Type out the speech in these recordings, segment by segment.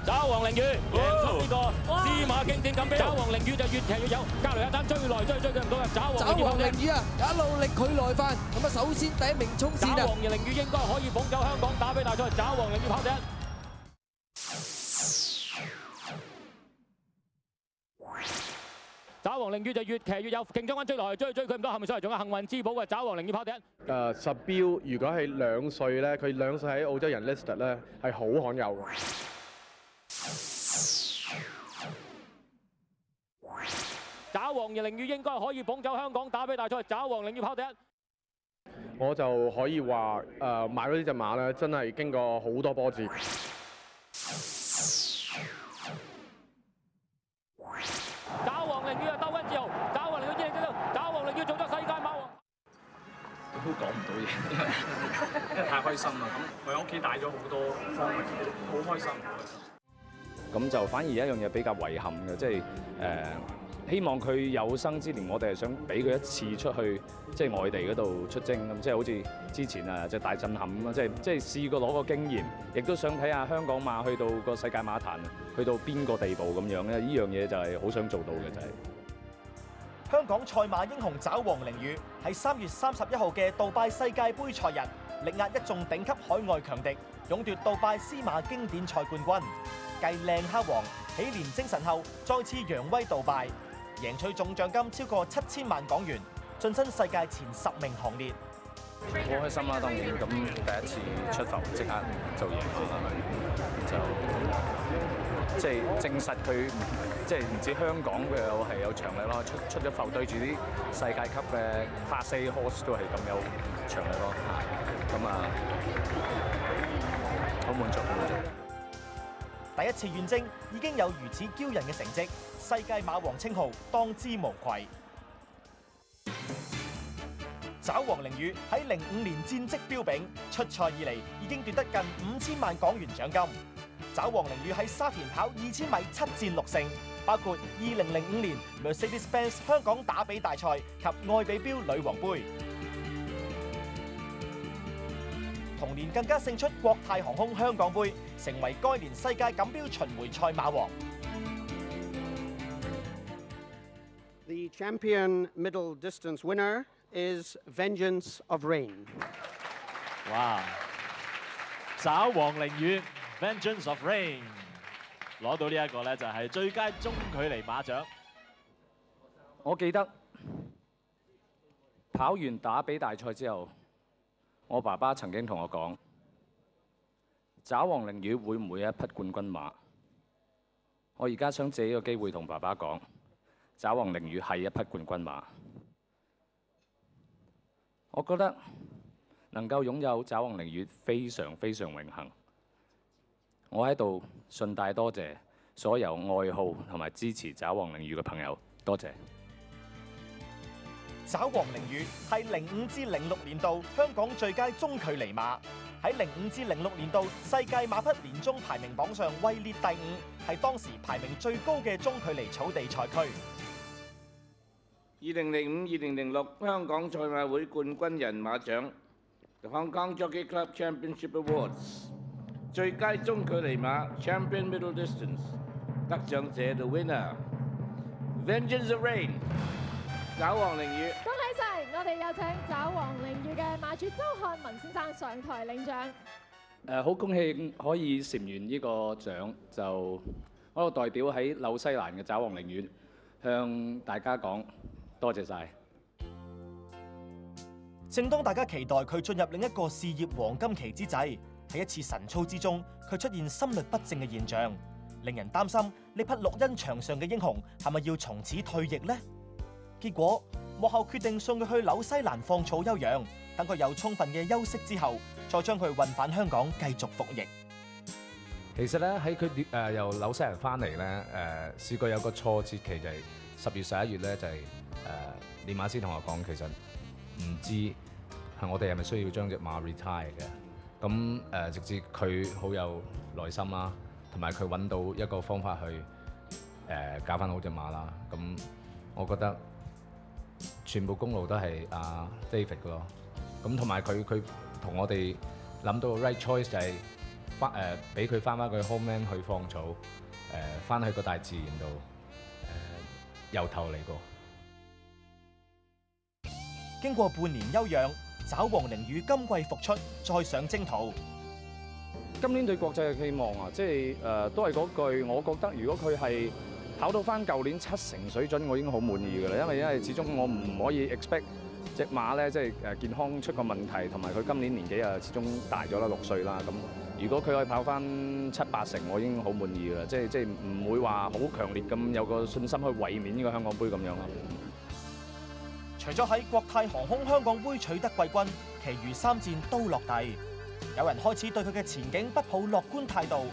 爪王凌雨贏出呢個司馬經典錦標。爪王凌雨就越騎越有，隔離一單追來追佢唔到啊！爪王凌雨啊，一路力佢來犯。咁啊，首先第一名衝線啊！爪王凌雨應該可以捧走香港打比大賽。爪王凌雨跑第一。爪王凌雨就越騎越有，競爭軍追來追佢唔到，後面上嚟仲有幸運之寶嘅爪王凌雨跑第一。實標如果係2歲咧，佢2歲喺澳洲人 listed 咧係好罕有嘅。爪王凌雨應該可以捧走香港打比大賽。爪王凌雨跑第一。我就可以話買咗呢隻馬咧，真係經過好多波折。爪王凌雨啊，兜緊之後，爪王凌雨爪王凌雨做咗世界馬王。都講唔到嘢，因為太開心啦！咁我喺屋企帶咗好多方面，好開心。咁就反而一樣嘢比較遺憾嘅，即係希望佢有生之年，我哋係想俾佢一次出去，即係外地嗰度出征咁，即係好似之前啊，即係大震撼咁啊，即係試過攞個經驗，亦都想睇下香港馬去到個世界馬壇，去到邊個地步咁樣咧？呢樣嘢就係好想做到嘅就係。香港賽馬英雄爪王凌雨喺3月31號嘅杜拜世界盃賽日，力壓一眾頂級海外強敵，勇奪杜拜司馬經典賽冠軍。繼靚蝦王喜蓮精神後，再次揚威杜拜，贏取總獎金超過7000萬港元，晉身世界前10名行列。好開心啦，當然咁第一次出埠即刻做贏就即係證實佢即係唔止香港嘅係有長力咯，出咗埠對住啲世界級嘅 Class A horse 都係咁有長力咯，咁啊好滿足，好滿足。第一次遠征已經有如此驕人嘅成績，世界馬王稱號當之無愧。爪王凌雨喺05年戰績彪炳，出賽以嚟已經奪得近5000萬港元獎金。爪王凌雨喺沙田跑2000米7戰6勝，包括2005年 Mercedes-Benz 香港打比大賽及愛比標女王杯。同年更加勝出國泰航空香港杯，成為該年世界錦標巡迴賽馬王。The champion middle distance winner is Vengeance of Rain。哇！爪王凌雨 Vengeance of Rain 攞到呢一個咧，就係最佳中距離馬獎。我記得跑完打比大賽之後，我爸爸曾經同我講：爪王凌雨會唔會有一匹冠軍馬？我而家想借呢個機會同爸爸講，爪王凌雨係一匹冠軍馬。我覺得能夠擁有爪王凌雨非常非常榮幸。我喺度順帶多謝所有愛好同埋支持爪王凌雨嘅朋友，多謝。爪王凌雨係05至06年度香港最佳中距離馬，喺05至06年度世界馬匹年終排名榜上位列第5，係當時排名最高嘅中距離草地賽區。2005-2006香港賽馬會冠軍人馬獎 The Hong Kong Jockey Club Championship Awards 最佳中距離馬 Champion Middle Distance 得獎者 The Winner Vengeance of Rain 爪王凌雨。恭喜晒！我哋有請爪王凌雨嘅馬主周漢文先生上台領獎。好恭喜可以蟬完呢個獎，就我代表喺紐西蘭嘅爪王凌雨向大家講多謝晒。正當大家期待佢進入另一個事業黃金期之際，喺一次晨操之中，佢出現心律不正嘅現象，令人擔心呢匹綠茵場上嘅英雄係咪要從此退役呢？結果幕後決定送佢去紐西蘭放草休養，等佢有充分嘅休息之後，再將佢運返香港繼續服役。其實咧喺佢由紐西蘭翻嚟咧，試過有個挫折期就係10月11月咧，就係練馬師同我講，其實唔知係我哋係咪需要將隻馬 retire 嘅。咁直至佢好有耐心啦，同埋佢揾到一個方法去教翻好隻馬啦。咁我覺得全部功勞都係阿 David 嘅咯。咁同埋佢同我哋諗到個 right choice 就係俾佢翻去 homeland 去放草，翻去個大自然度，由頭嚟過。經過半年休養，爪黃寧宇今季復出，再上征途。今年對國際嘅期望啊，即係都係嗰句，我覺得如果佢係跑到翻舊年7成水準，我已經好滿意㗎啦。因為始終我唔可以 expect 隻馬咧，即係健康出個問題，同埋佢今年年紀啊始終大咗啦，6歲啦。咁如果佢可以跑翻7、8成，我已經好滿意㗎啦。即係唔會話好強烈咁有個信心去衛冕呢個香港杯咁樣啦。除咗喺國泰航空香港杯取得季軍，其餘3戰都落第。有人開始對佢嘅前景不抱樂觀態度。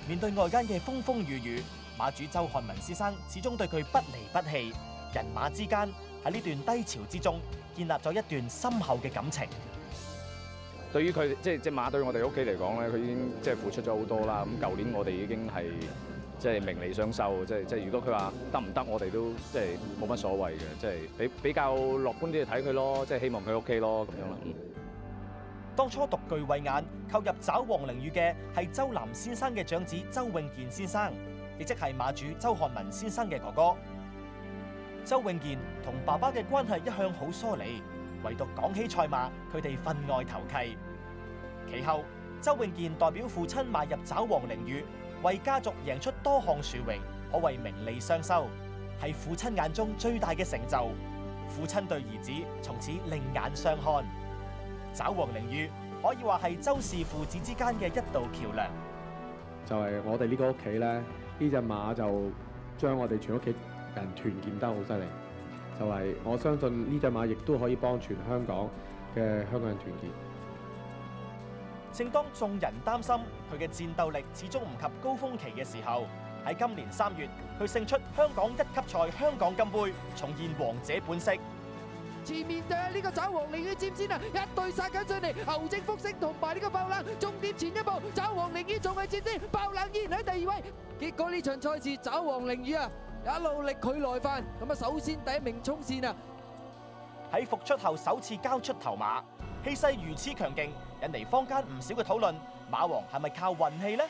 面對外間嘅風風雨雨，馬主周漢文先生始終對佢不離不棄。人馬之間喺呢段低潮之中，建立咗一段深厚嘅感情。對於佢即係隻馬對我哋屋企嚟講咧，佢已經即係付出咗好多啦。咁舊年我哋已經係即係名利雙收，即係如果佢話得唔得，我哋都即係冇乜所謂嘅，即係比較樂觀啲去睇佢咯，即係希望佢 OK 咯咁樣啦。當初獨具慧眼購入爪黃寧宇嘅係周南先生嘅長子周永健先生，亦即係馬主周漢文先生嘅哥哥。周永健同爸爸嘅關係一向好疏離，唯獨講起賽馬，佢哋分外投契。其後，周永健代表父親邁入爪黃寧宇，為家族贏出多項殊榮，可謂名利雙收，係父親眼中最大嘅成就。父親對兒子從此另眼相看。爪黃寧宇可以話係周氏父子之間嘅一道橋梁。就係我哋呢個屋企咧，呢隻馬就將我哋全屋企人團結得好犀利。就係我相信呢隻馬亦都可以幫全香港嘅香港人團結。正當眾人擔心佢嘅戰鬥力始終唔及高峰期嘅時候，喺今年3月，佢勝出香港1級賽香港金杯，重現王者本色。前面嘅呢個爪黃寧宇佔先啊，一對殺緊上嚟，牛精福星同埋呢個爆冷，終點前一步，爪黃寧宇仲係佔先，爆冷依然喺第2位。結果呢場賽事，爪黃寧宇啊一路力佢來犯，咁啊首先第1名衝線啊！喺復出後首次交出頭馬，氣勢如此強勁，引嚟坊間唔少嘅討論。馬王係咪靠運氣呢？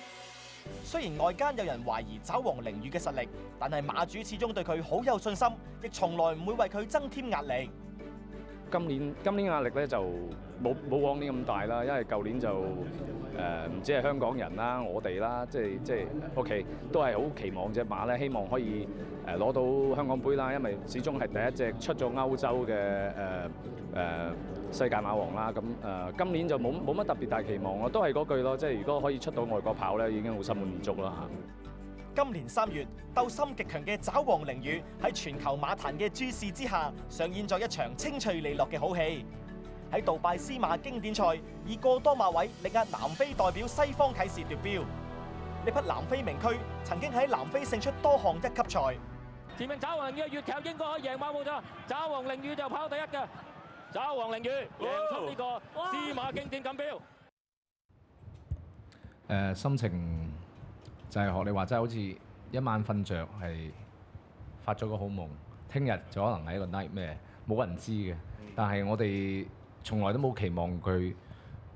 雖然外間有人懷疑爪黃寧宇嘅實力，但係馬主始終對佢好有信心，亦從來唔會為佢增添壓力。今年壓力咧就冇往年咁大啦，因為舊年就唔止係香港人啦，我哋啦，即係 OK 都係好期望隻馬咧，希望可以攞到香港杯啦，因為始終係第一隻出咗歐洲嘅世界馬王啦。咁今年就冇乜特別大期望咯，都係嗰句咯，即係如果可以出到外國跑咧，已經好心滿意足啦嚇。今年3月，鬥心極強嘅爪黃寧宇喺全球馬壇嘅注視之下，上演咗一場清脆利落嘅好戲。喺杜拜絲馬經典賽，以過多馬位力壓南非代表西方啟示奪標。呢匹南非名駒曾經喺南非勝出多項1級賽。前面爪黃寧宇嘅月球應該可以贏馬冇錯，爪黃寧宇就跑第1嘅。爪黃寧宇贏出呢個絲馬經典錦標。心情就係學你話齋，好似一晚瞓着係發咗個好夢，聽日就可能係一個 nightmare，冇人知嘅。但係我哋從來都冇期望佢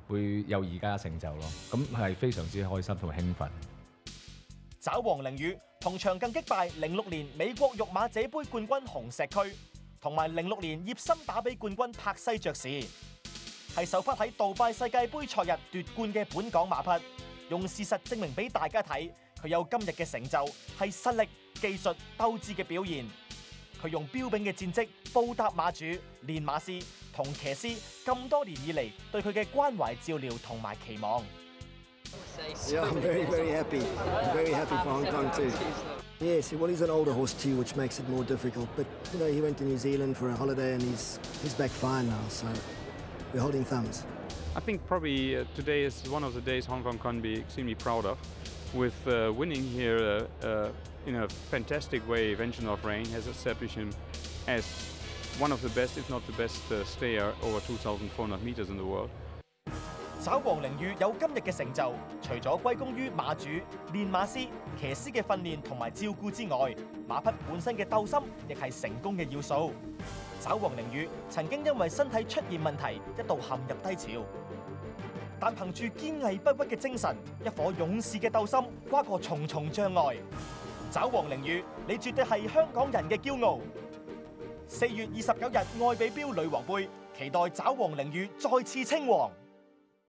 會有而家嘅成就咯，咁係非常之開心同埋興奮。爪黃寧宇同場更擊敗06年美國育馬者杯冠軍紅石區，同埋06年葉森打比冠軍柏西爵士，係首匹喺杜拜世界盃賽日奪冠嘅本港馬匹，用事實證明俾大家睇，佢有今日嘅成就係實力、技術、鬥志嘅表現。佢用標炳嘅戰績報答馬主、練馬師同騎師咁多年以嚟對佢嘅關懷照料同埋期望。Yeah, I'm very, very happy. I'm very happy for Hong Kong too. Yes, well, he's an older horse too, which makes it more difficult. But you know, he went to New Zealand for a holiday, and he's back fine now. So we're holding thumbs. I think probably today is one of the days Hong Kong can be extremely proud of. With winning here in a fantastic way, Vengeance of Rain has established him as one of the best, if not the best, stayer over 2,400 meters in the world. 爪黃寧宇有今日嘅成就，除咗歸功於馬主、練馬師、騎師嘅訓練同埋照顧之外，馬匹本身嘅鬥心亦係成功嘅要素。爪黃寧宇曾經因為身體出現問題，一度陷入低潮。但憑住堅毅不屈嘅精神，一顆勇士嘅鬥心，跨過重重障礙。爪王凌雨，你絕對係香港人嘅驕傲。4月29日愛比標女王盃，期待爪王凌雨再次稱王。